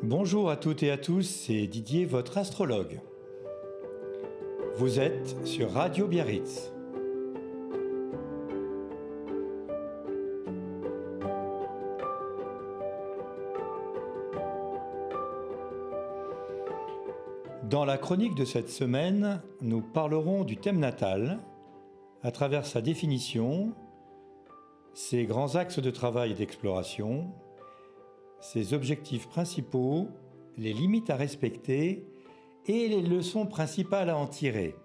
Bonjour à toutes et à tous, c'est Didier, votre astrologue. Vous êtes sur Radio Biarritz. Dans la chronique de cette semaine, nous parlerons du thème natal à travers sa définition, ses grands axes de travail et d'exploration, ses objectifs principaux, les limites à respecter et les leçons principales à en tirer.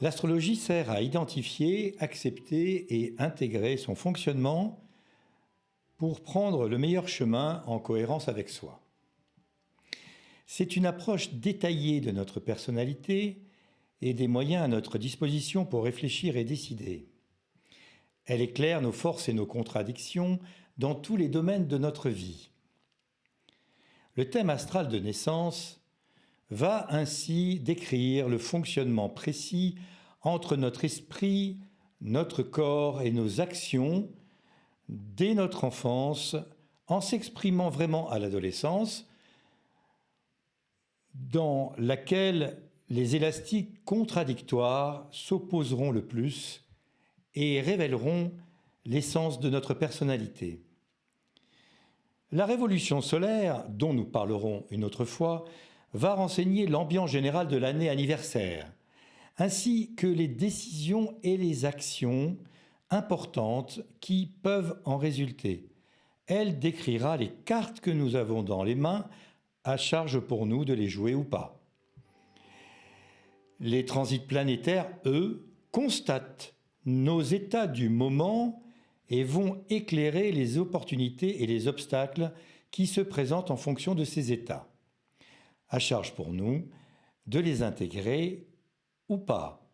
L'astrologie sert à identifier, accepter et intégrer son fonctionnement pour prendre le meilleur chemin en cohérence avec soi. C'est une approche détaillée de notre personnalité et des moyens à notre disposition pour réfléchir et décider. Elle éclaire nos forces et nos contradictions dans tous les domaines de notre vie. Le thème astral de naissance va ainsi décrire le fonctionnement précis entre notre esprit, notre corps et nos actions dès notre enfance, en s'exprimant vraiment à l'adolescence, dans laquelle les élastiques contradictoires s'opposeront le plus et révéleront l'essence de notre personnalité. La révolution solaire, dont nous parlerons une autre fois, va renseigner l'ambiance générale de l'année anniversaire, ainsi que les décisions et les actions importantes qui peuvent en résulter. Elle décrira les cartes que nous avons dans les mains, à charge pour nous de les jouer ou pas. Les transits planétaires, eux, constatent nos états du moment et vont éclairer les opportunités et les obstacles qui se présentent en fonction de ces états. À charge pour nous de les intégrer ou pas.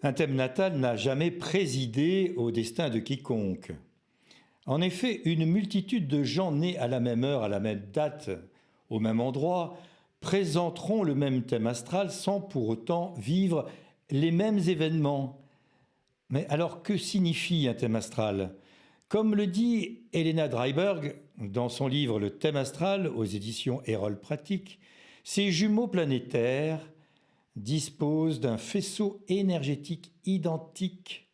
Un thème natal n'a jamais présidé au destin de quiconque. En effet, une multitude de gens nés à la même heure, à la même date, au même endroit, présenteront le même thème astral sans pour autant vivre les mêmes événements. Mais alors, que signifie un thème astral ? Comme le dit Helena Dreiberg dans son livre Le thème astral aux éditions Erol Pratique, ces jumeaux planétaires disposent d'un faisceau énergétique identique,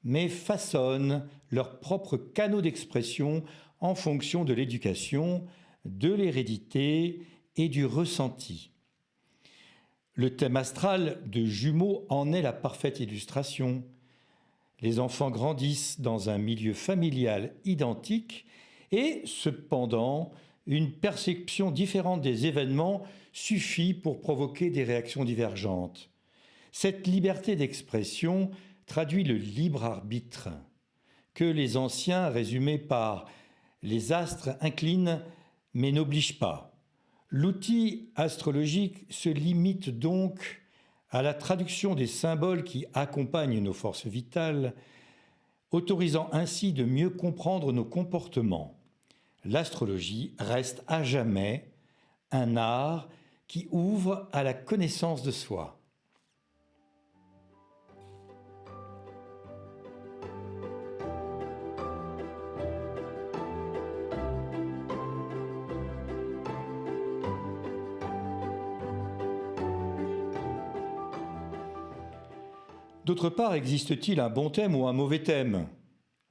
mais façonnent leurs propres canaux d'expression en fonction de l'éducation, de l'hérédité et du ressenti. Le thème astral de jumeaux en est la parfaite illustration. Les enfants grandissent dans un milieu familial identique et, cependant, une perception différente des événements suffit pour provoquer des réactions divergentes. Cette liberté d'expression traduit le libre arbitre que les anciens résumaient par « les astres inclinent mais n'obligent pas ». L'outil astrologique se limite donc à la traduction des symboles qui accompagnent nos forces vitales, autorisant ainsi de mieux comprendre nos comportements. L'astrologie reste à jamais un art qui ouvre à la connaissance de soi. D'autre part, existe-t-il un bon thème ou un mauvais thème ?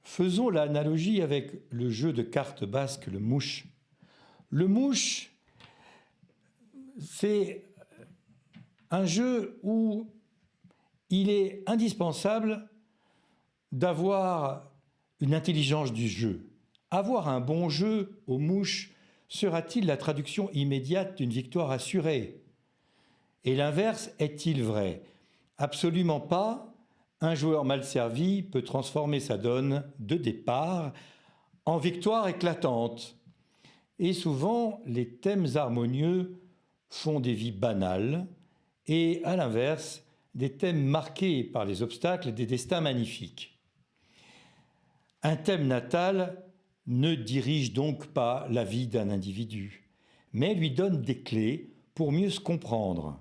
Faisons l'analogie avec le jeu de cartes basque, le mouche. Le mouche, c'est un jeu où il est indispensable d'avoir une intelligence du jeu. Avoir un bon jeu au mouche sera-t-il la traduction immédiate d'une victoire assurée ? Et l'inverse est-il vrai ? Absolument pas. Un joueur mal servi peut transformer sa donne de départ en victoire éclatante. Et souvent, les thèmes harmonieux font des vies banales et, à l'inverse, des thèmes marqués par les obstacles, des destins magnifiques. Un thème natal ne dirige donc pas la vie d'un individu, mais lui donne des clés pour mieux se comprendre.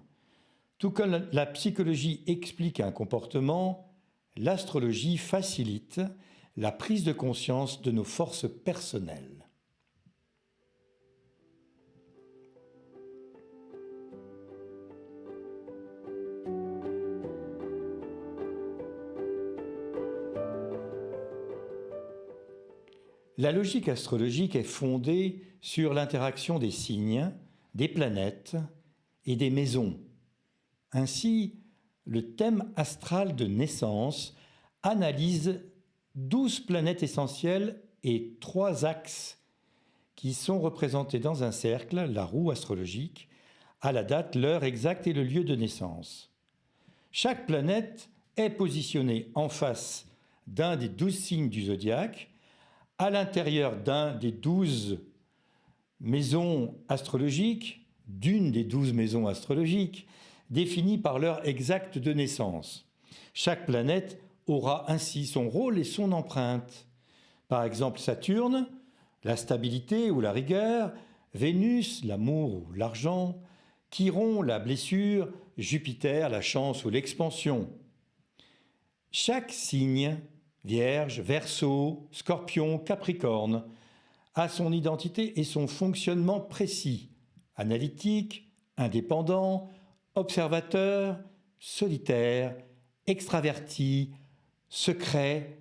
Tout comme la psychologie explique un comportement, l'astrologie facilite la prise de conscience de nos forces personnelles. La logique astrologique est fondée sur l'interaction des signes, des planètes et des maisons. Ainsi, le thème astral de naissance analyse 12 planètes essentielles et 3 axes qui sont représentés dans un cercle, la roue astrologique, à la date, l'heure exacte et le lieu de naissance. Chaque planète est positionnée en face d'un des 12 signes du zodiaque, à l'intérieur d'un des 12 maisons astrologiques, d'une des 12 maisons astrologiques, définies par l'heure exacte de naissance. Chaque planète aura ainsi son rôle et son empreinte. Par exemple, Saturne, la stabilité ou la rigueur, Vénus, l'amour ou l'argent, Chiron, la blessure, Jupiter, la chance ou l'expansion. Chaque signe, Vierge, Verseau, Scorpion, Capricorne, a son identité et son fonctionnement précis, analytique, indépendant, observateur, solitaire, extraverti, secret.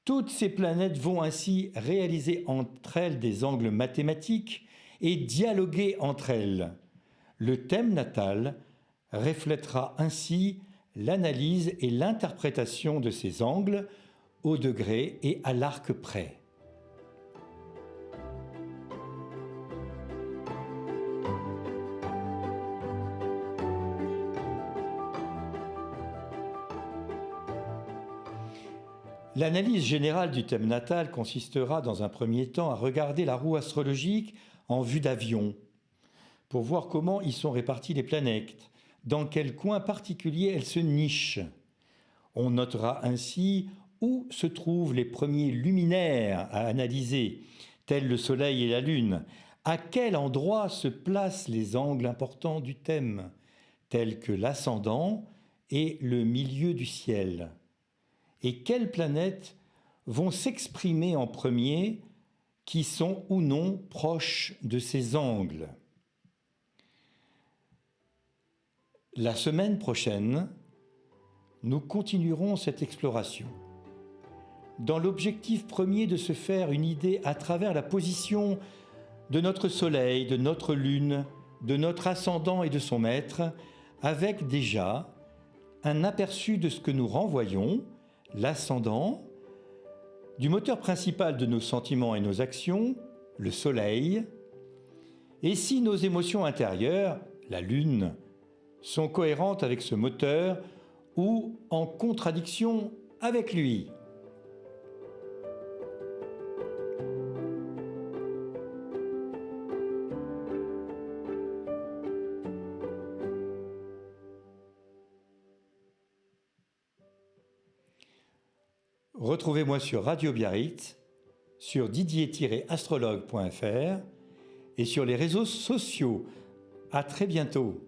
Toutes ces planètes vont ainsi réaliser entre elles des angles mathématiques et dialoguer entre elles. Le thème natal reflètera ainsi l'analyse et l'interprétation de ces angles au degré et à l'arc près. L'analyse générale du thème natal consistera dans un premier temps à regarder la roue astrologique en vue d'avion, pour voir comment y sont réparties les planètes, dans quel coin particulier elles se nichent. On notera ainsi où se trouvent les premiers luminaires à analyser, tels le Soleil et la Lune, à quel endroit se placent les angles importants du thème, tels que l'ascendant et le milieu du ciel, et quelles planètes vont s'exprimer en premier, qui sont ou non proches de ces angles. La semaine prochaine, nous continuerons cette exploration, dans l'objectif premier de se faire une idée à travers la position de notre Soleil, de notre Lune, de notre ascendant et de son maître, avec déjà un aperçu de ce que nous renvoyons, l'ascendant, du moteur principal de nos sentiments et nos actions, le Soleil, et si nos émotions intérieures, la Lune, sont cohérentes avec ce moteur ou en contradiction avec lui. Retrouvez-moi sur Radio Biarritz, sur didier-astrologue.fr et sur les réseaux sociaux. À très bientôt.